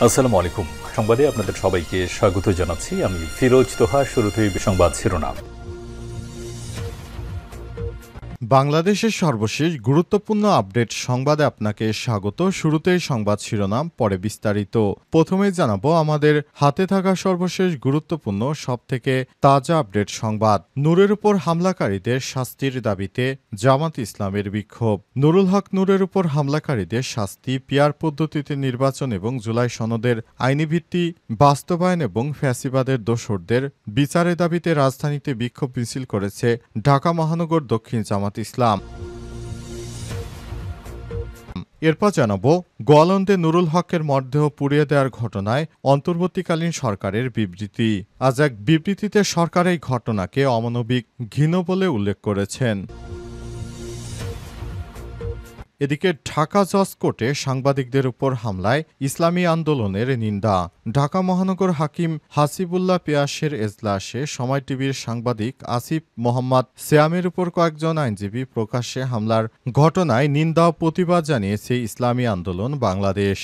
আসসালামু আলাইকুম। সংবাদে আপনাদের সবাইকে স্বাগত জানাচ্ছি। আমি ফিরোজ তোহা। শুরুতেই সংবাদ শিরোনাম। বাংলাদেশের সর্বশেষ গুরুত্বপূর্ণ আপডেট সংবাদে আপনাকে স্বাগত। শুরুতেই সংবাদ শিরোনাম, পরে বিস্তারিত। প্রথমেই জানাবো আমাদের হাতে থাকা সর্বশেষ গুরুত্বপূর্ণ সবথেকে তাজা আপডেট সংবাদ। নূরের উপর হামলাকারীদের শাস্তির দাবিতে জামাত ইসলামের বিক্ষোভ। নুরুল হক নূরের উপর হামলাকারীদের শাস্তি, পিয়ার পদ্ধতিতে নির্বাচন এবং জুলাই সনদের আইনি ভিত্তি বাস্তবায়ন এবং ফ্যাসিবাদের দোসরদের বিচারের দাবিতে রাজধানীতে বিক্ষোভ মিছিল করেছে ঢাকা মহানগর দক্ষিণ জামাত ইসলাম। এরপর জানাবো গোয়ালন্দে নুরুল হকের মরদেহ পুড়িয়ে দেওয়ার ঘটনায় অন্তর্বর্তীকালীন সরকারের বিবৃতি। আজ এক বিবৃতিতে সরকার এই ঘটনাকে অমানবিক, ঘৃণ্য বলে উল্লেখ করেছেন। এদিকে ঢাকা জজ কোর্টে সাংবাদিকদের উপর হামলায় ইসলামী আন্দোলনের নিন্দা। ঢাকা মহানগর হাকিম হাসিবুল্লাহ পিয়াসের এজলাসে সময় টিভির সাংবাদিক আসিফ মোহাম্মদ সিয়ামের উপর কয়েকজন আইনজীবী প্রকাশ্যে হামলার ঘটনায় নিন্দা ও প্রতিবাদ জানিয়েছে ইসলামী আন্দোলন বাংলাদেশ।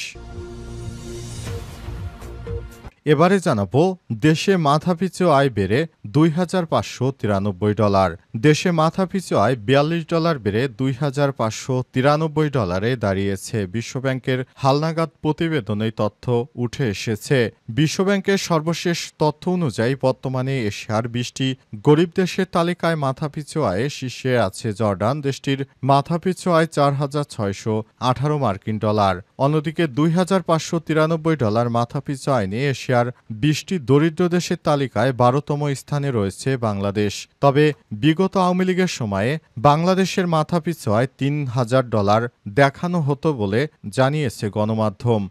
এবারে জানাবো দেশে মাথাপিছু আয় বেড়ে $2,593। দেশে মাথাপিছু আয় $42 বেড়ে $2,593 দাঁড়িয়েছে। বিশ্বব্যাংকের হালনাগাদ প্রতিবেদনে তথ্য উঠে এসেছে। বিশ্বব্যাংকের সর্বশেষ তথ্য অনুযায়ী বর্তমানে এশিয়ার 20টি গরিব দেশের তালিকায় মাথাপিছু আয়ে শীর্ষে আছে জর্ডান। দেশটির মাথাপিছু আয় $4,618 মার্কিন। অন্যদিকে $2,593 মাথাপিছু আয় নিয়ে এশিয়ার 20টি দরিদ্র দেশের তালিকায় 12তম স্থানে রয়েছে বাংলাদেশ। তবে বিগত আওয়ামী লীগের সময়ে বাংলাদেশের মাথাপিছু আয় $3,000 দেখানো হতো বলে জানিয়েছে গণমাধ্যম।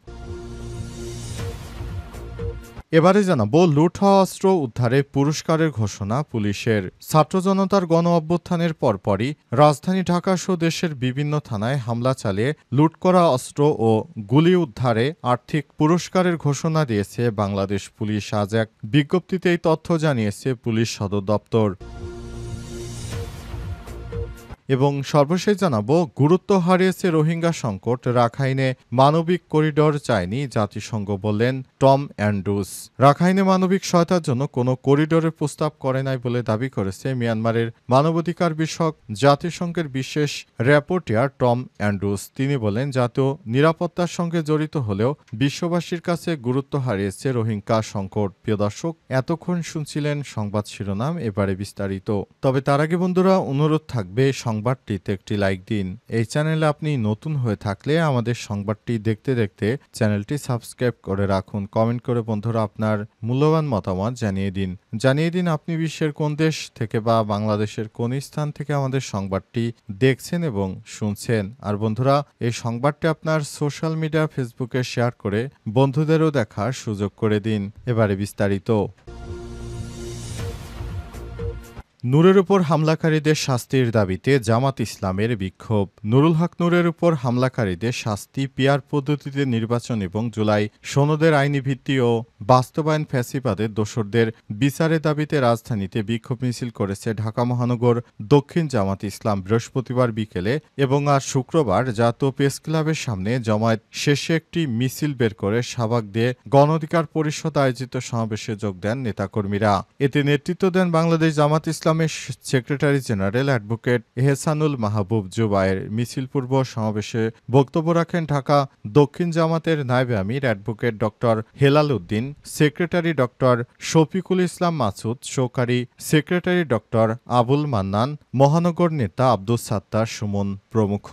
এবারে জানাবো লুট হওয়া অস্ত্র উদ্ধারে পুরস্কারের ঘোষণা পুলিশের। ছাত্র জনতার গণ অভ্যুত্থানের পরপরই রাজধানী ঢাকাসহ দেশের বিভিন্ন থানায় হামলা চালিয়ে লুট করা অস্ত্র ও গুলি উদ্ধারে আর্থিক পুরস্কারের ঘোষণা দিয়েছে বাংলাদেশ পুলিশ। আজ এক বিজ্ঞপ্তিতে এই তথ্য জানিয়েছে পুলিশ সদর দপ্তর। এবং সর্বশেষ জানাবো গুরুত্ব হারিয়েছে রোহিঙ্গা সংকট, রাখাইনে মানবিক করিডর চায়নি জাতিসংঘ, বললেন টম অ্যান্ড্রুস। রাখাইনে মানবিক সহায়তার জন্য কোনো করিডোরের প্রস্তাব করে নাই বলে দাবি করেছে মিয়ানমারের মানবাধিকার বিষয়ক জাতিসংঘের বিশেষ র্যাপোর্টিয়ার টম অ্যান্ড্রুস। তিনি বলেন জাতীয় নিরাপত্তার সঙ্গে জড়িত হলেও বিশ্ববাসীর কাছে গুরুত্ব হারিয়েছে রোহিঙ্গা সংকট। প্রিয় দর্শক, এতক্ষণ শুনছিলেন সংবাদ শিরোনাম, এবারে বিস্তারিত। তবে তার আগে বন্ধুরা অনুরোধ থাকবে সংবাদটিতে একটি লাইক দিন। এই চ্যানেলে আপনি নতুন হয়ে থাকলে আমাদের সংবাদটি দেখতে দেখতে চ্যানেলটি সাবস্ক্রাইব করে রাখুন। কমেন্ট করে বন্ধুরা আপনার মূল্যবান মতামত জানিয়ে দিন আপনি বিশ্বের কোন দেশ থেকে বা বাংলাদেশের কোন স্থান থেকে আমাদের সংবাদটি দেখছেন এবং শুনছেন। আর বন্ধুরা, এই সংবাদটি আপনার সোশ্যাল মিডিয়া ফেসবুকে শেয়ার করে বন্ধুদেরও দেখার সুযোগ করে দিন। এবারে বিস্তারিত। নূরের উপর হামলাকারীদের শাস্তির দাবিতে জামাত ইসলামের বিক্ষোভ। নুরুল হক নূরের উপর হামলাকারীদের শাস্তি, পিয়ার পদ্ধতিতে নির্বাচন এবং জুলাই সনদের আইনি ভিত্তি ও বাস্তবায়ন ফ্যাসিবাদের দোসরদের বিচারের দাবিতে রাজধানীতে বিক্ষোভ মিছিল করেছে ঢাকা মহানগর দক্ষিণ জামাত ইসলাম। বৃহস্পতিবার বিকেলে এবং আজ শুক্রবার জাতীয় প্রেস ক্লাবের সামনে জমায়েত শেষে একটি মিছিল বের করে শাহবাগ দিয়ে গণ অধিকার পরিষদ আয়োজিত সমাবেশে যোগ দেন নেতাকর্মীরা। এতে নেতৃত্ব দেন বাংলাদেশ জামাত ইসলামের secretary general advocate Ehsanul Mahbub Zubair. মিছিল পূর্ব সমাবেশে বক্তব্য রাখেন ঢাকা দক্ষিণ জামাতের নায়েবে আমির advocate doctor Helal Uddin, secretary doctor Shafiqul Islam Masud, সহকারী সেক্রেটারি ডক্টর আবুল মান্নান, মহানগর নেতা আব্দুস সাত্তার সুমন প্রমুখ।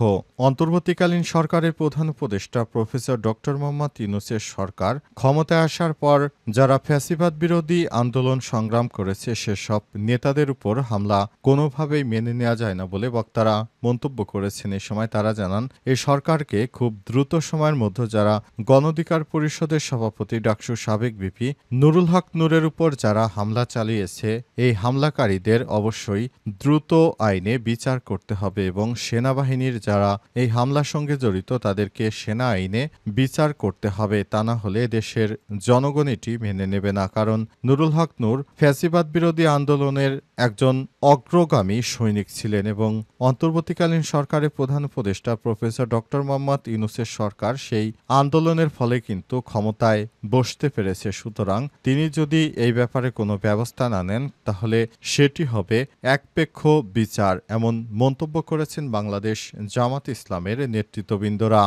অন্তর্বর্তীকালীন সরকারের প্রধান উপদেষ্টা প্রফেসর ডক্টর মোহাম্মদ ইউনূসের সরকার ক্ষমতায় আসার পর যারা ফ্যাসিবাদ বিরোধী আন্দোলন সংগ্রাম করেছে সেসব নেতাদের উপর হামলা কোনোভাবেই মেনে নেওয়া যায় না বলে বক্তারা মন্তব্য করেছেন। এ সময় তারা জানান এই সরকারকে খুব দ্রুত সময়ের মধ্যে যারা গণ অধিকার পরিষদের সভাপতি ডাকসুর সাবেক ভিপি নুরুল হক নূরের উপর যারা হামলা চালিয়েছে এই হামলাকারীদের অবশ্যই দ্রুত আইনে বিচার করতে হবে এবং সেনাবাহিনীর যারা এই হামলার সঙ্গে জড়িত তাদেরকে সেনা আইনে বিচার করতে হবে। তা না হলে দেশের জনগণ এটি মেনে নেবে না। কারণ নুরুল হক নূর ফ্যাসিবাদ বিরোধী আন্দোলনের একজন অগ্রগামী সৈনিক ছিলেন এবং অন্তর্বর্তীকালীন সরকারের প্রধান উপদেষ্টা প্রফেসর ডক্টর মোহাম্মদ ইউনূসের সরকার সেই আন্দোলনের ফলে কিন্তু ক্ষমতায় বসতে পেরেছে। সুতরাং তিনি যদি এই ব্যাপারে কোনো ব্যবস্থা না নেন তাহলে সেটি হবে একপেক্ষ বিচার, এমন মন্তব্য করেছেন বাংলাদেশ জামাত ইসলামের নেতৃত্ববৃন্দরা।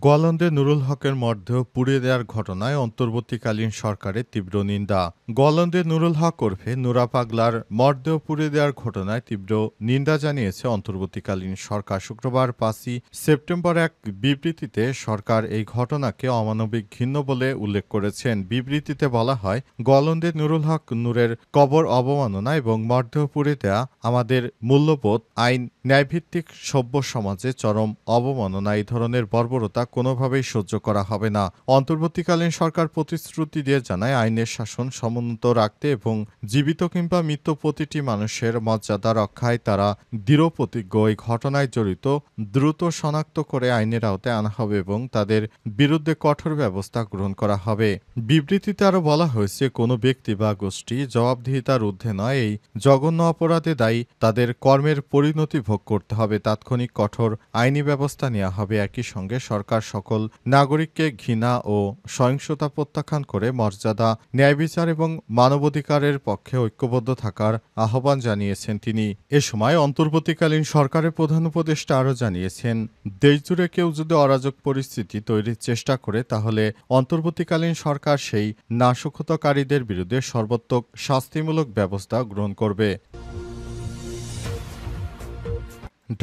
গোয়ালন্দে নুরুল হকের মরদেহ পুড়িয়ে দেওয়ার ঘটনায় অন্তর্বর্তীকালীন সরকারের তীব্র নিন্দা। গোয়ালন্দে নুরুল হক ওরফে নুরা পাগলার মরদেহ পুড়িয়ে দেওয়ার ঘটনায় তীব্র নিন্দা জানিয়েছে অন্তর্বর্তীকালীন সরকার। শুক্রবার ৫ই সেপ্টেম্বর এক বিবৃতিতে সরকার এই ঘটনাকে অমানবিক ঘৃণ্য বলে উল্লেখ করেছেন। বিবৃতিতে বলা হয়, গোয়ালন্দে নুরুল হক নূরের কবর অবমাননা এবং মরদেহ পুড়িয়ে দেওয়া আমাদের মূল্যবোধ, আইন, ন্যায়ভিত্তিক সভ্য সমাজে চরম অবমাননা। এই ধরনের বর্বরতা কোনোভাবেই সহ্য করা হবে না। অন্তর্বর্তীকালীন সরকার প্রতিশ্রুতি দিয়ে জানায়, আইনের শাসন সমুন্নত রাখতে এবং জীবিত কিংবা মৃত প্রতিটি মানুষের মর্যাদা রক্ষায় তারা দৃঢ় প্রতিজ্ঞ। এই ঘটনায় জড়িত দ্রুত শনাক্ত করে আইনের আওতায় আনা হবে এবং তাদের বিরুদ্ধে কঠোর ব্যবস্থা গ্রহণ করা হবে। বিবৃতিতে আরও বলা হয়েছে, কোনো ব্যক্তি বা গোষ্ঠী জবাবদিহিতার ঊর্ধ্বে নয়। এই জঘন্য অপরাধে দায়ী তাদের কর্মের পরিণতি ভোগ করতে হবে। তাৎক্ষণিক কঠোর আইনি ব্যবস্থা নেওয়া হবে। একই সঙ্গে সরকার সকল নাগরিককে ঘৃণা ও সহিংসতা প্রত্যাখ্যান করে মর্যাদা, ন্যায় বিচার এবং মানবাধিকারের পক্ষে ঐক্যবদ্ধ থাকার আহ্বান জানিয়েছেন তিনি। এ সময় অন্তর্বর্তীকালীন সরকারের প্রধান উপদেষ্টা আরও জানিয়েছেন, দেশজুড়ে কেউ যদি অরাজক পরিস্থিতি তৈরির চেষ্টা করে তাহলে অন্তর্বর্তীকালীন সরকার সেই নাশকতাকারীদের বিরুদ্ধে সর্বাত্মক শাস্তিমূলক ব্যবস্থা গ্রহণ করবে।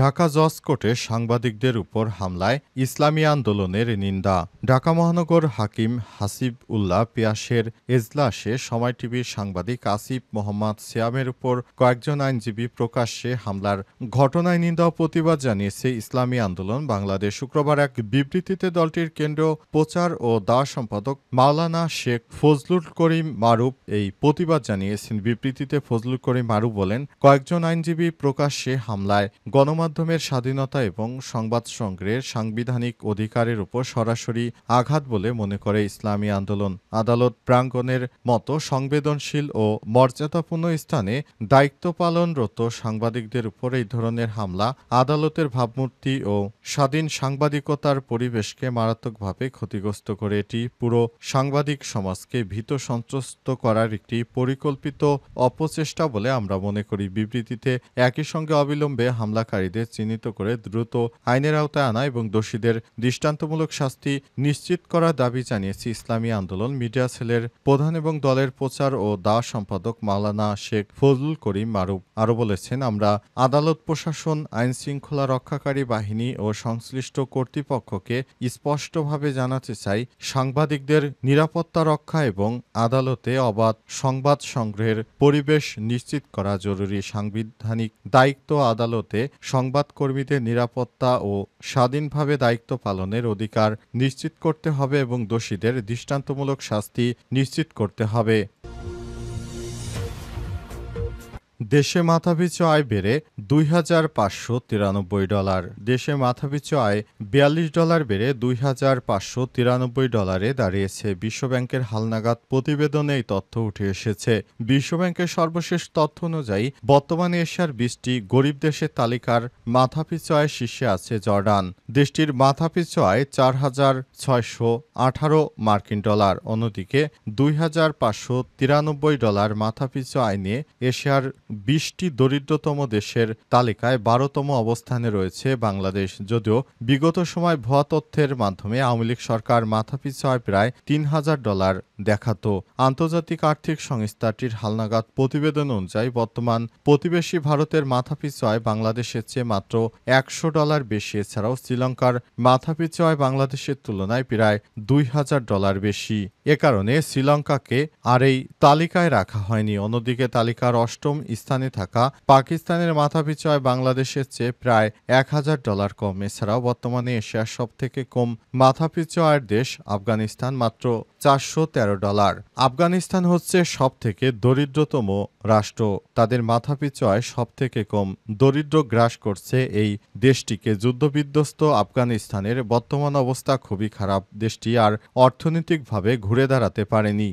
ঢাকা জজ কোর্টে সাংবাদিকদের উপর হামলায় ইসলামী আন্দোলনের নিন্দা। ঢাকা মহানগর হাকিম হাসিব উল্লাহ পিয়াসের এজলাসে সময় টিভির সাংবাদিক আসিফ মোহাম্মদ সিয়ামের উপর কয়েকজন আইনজীবী প্রকাশ্যে হামলার ঘটনায় নিন্দা ও প্রতিবাদ জানিয়েছে ইসলামী আন্দোলন বাংলাদেশ। শুক্রবার এক বিবৃতিতে দলটির কেন্দ্রীয় প্রচার ও দাওয়া সম্পাদক মাওলানা শেখ ফজলুল করিম মারুফ এই প্রতিবাদ জানিয়েছেন। বিবৃতিতে ফজলুল করিম মারুফ বলেন, কয়েকজন আইনজীবী প্রকাশ্যে হামলায় গণমাধ্যমের স্বাধীনতা এবং সংবাদ সংগ্রহের সাংবিধানিক অধিকারের উপর সরাসরি আঘাত বলে মনে করে ইসলামী আন্দোলন। আদালত প্রাঙ্গণের মতো সংবেদনশীল ও মর্যাদাপূর্ণ স্থানে দায়িত্ব পালনরত সাংবাদিকদের উপর এই ধরনের হামলা আদালতের ভাবমূর্তি ও স্বাধীন সাংবাদিকতার পরিবেশকে মারাত্মকভাবে ক্ষতিগ্রস্ত করে। এটি পুরো সাংবাদিক সমাজকে ভীত সন্ত্রস্ত করার একটি পরিকল্পিত অপচেষ্টা বলে আমরা মনে করি। বিবৃতিতে একই সঙ্গে অবিলম্বে হামলাকারীদের চিহ্নিত করে দ্রুত আইনের আওতায় আনা এবং দোষীদের দৃষ্টান্তমূলক শাস্তি নিশ্চিত করার দাবি জানিয়েছে ইসলামী আন্দোলন মিডিয়া সেলের প্রধান এবং দলের প্রচার ও দাওয়া সম্পাদক মাওলানা শেখ ফজলুল করিম মারুফ। আরও বলেছেন, আমরা আদালত প্রশাসন, আইন শৃঙ্খলা রক্ষাকারী বাহিনী ও সংশ্লিষ্ট কর্তৃপক্ষকে স্পষ্টভাবে জানাতে চাই, সাংবাদিকদের নিরাপত্তা রক্ষা এবং আদালতে অবাধ সংবাদ সংগ্রহের পরিবেশ নিশ্চিত করা জরুরি। সাংবিধানিক দায়িত্ব আদালতে সংবাদকর্মীদের নিরাপত্তা ও স্বাধীনভাবে দায়িত্ব পালনের অধিকার নিশ্চিত করতে হবে এবং দোষীদের দৃষ্টান্তমূলক শাস্তি নিশ্চিত করতে হবে। দেশে মাথাপিছু আয় বেড়ে $2,593। দেশে মাথাপিছু আয় $42 বেড়ে $2,593 দাঁড়িয়েছে। বিশ্বব্যাংকের হালনাগাদ প্রতিবেদনে এই তথ্য উঠে এসেছে। বিশ্বব্যাংকের সর্বশেষ তথ্য অনুযায়ী বর্তমানে এশিয়ার 20টি গরিব দেশের তালিকার মাথাপিছু আয় শীর্ষে আছে জর্ডান। দেশটির মাথাপিছু আয় $4,618 মার্কিন ডলার। অন্যদিকে $2,593 মাথাপিছু আয় নিয়ে এশিয়ার 20টি দরিদ্রতম দেশের তালিকায় 12তম অবস্থানে রয়েছে বাংলাদেশ। যদিও বিগত সময় ভুয়া তথ্যের মাধ্যমে আওয়ামী লীগ সরকার মাথাপিছু আয় প্রায় $3,000 দেখাত। আন্তর্জাতিক আর্থিক সংস্থাটির হালনাগাদ প্রতিবেদন অনুযায়ী বর্তমান প্রতিবেশী ভারতের মাথাপিছু আয় বাংলাদেশের চেয়ে মাত্র $100 বেশি। এছাড়াও শ্রীলঙ্কার মাথাপিছু আয় বাংলাদেশের তুলনায় প্রায় $2,000 বেশি। এ কারণে শ্রীলঙ্কাকে আর এই তালিকায় রাখা হয়নি। অন্যদিকে তালিকার 8ম স্থানে থাকা পাকিস্তানের মাথাপিছু আয় বাংলাদেশের চেয়ে প্রায় $1,000 কম। এছাড়াও বর্তমানে এশিয়ার সবথেকে কম মাথাপিছু আয়ের দেশ আফগানিস্তান, মাত্র $413। আফগানিস্তান হচ্ছে সবথেকে দরিদ্রতম রাষ্ট্র। তাদের মাথাপিছু আয় সবথেকে কম। দরিদ্র গ্রাস করছে এই দেশটিকে। যুদ্ধবিধ্বস্ত আফগানিস্তানের বর্তমান অবস্থা খুবই খারাপ। দেশটি আর অর্থনৈতিকভাবে ঘুরে দাঁড়াতে পারেনি।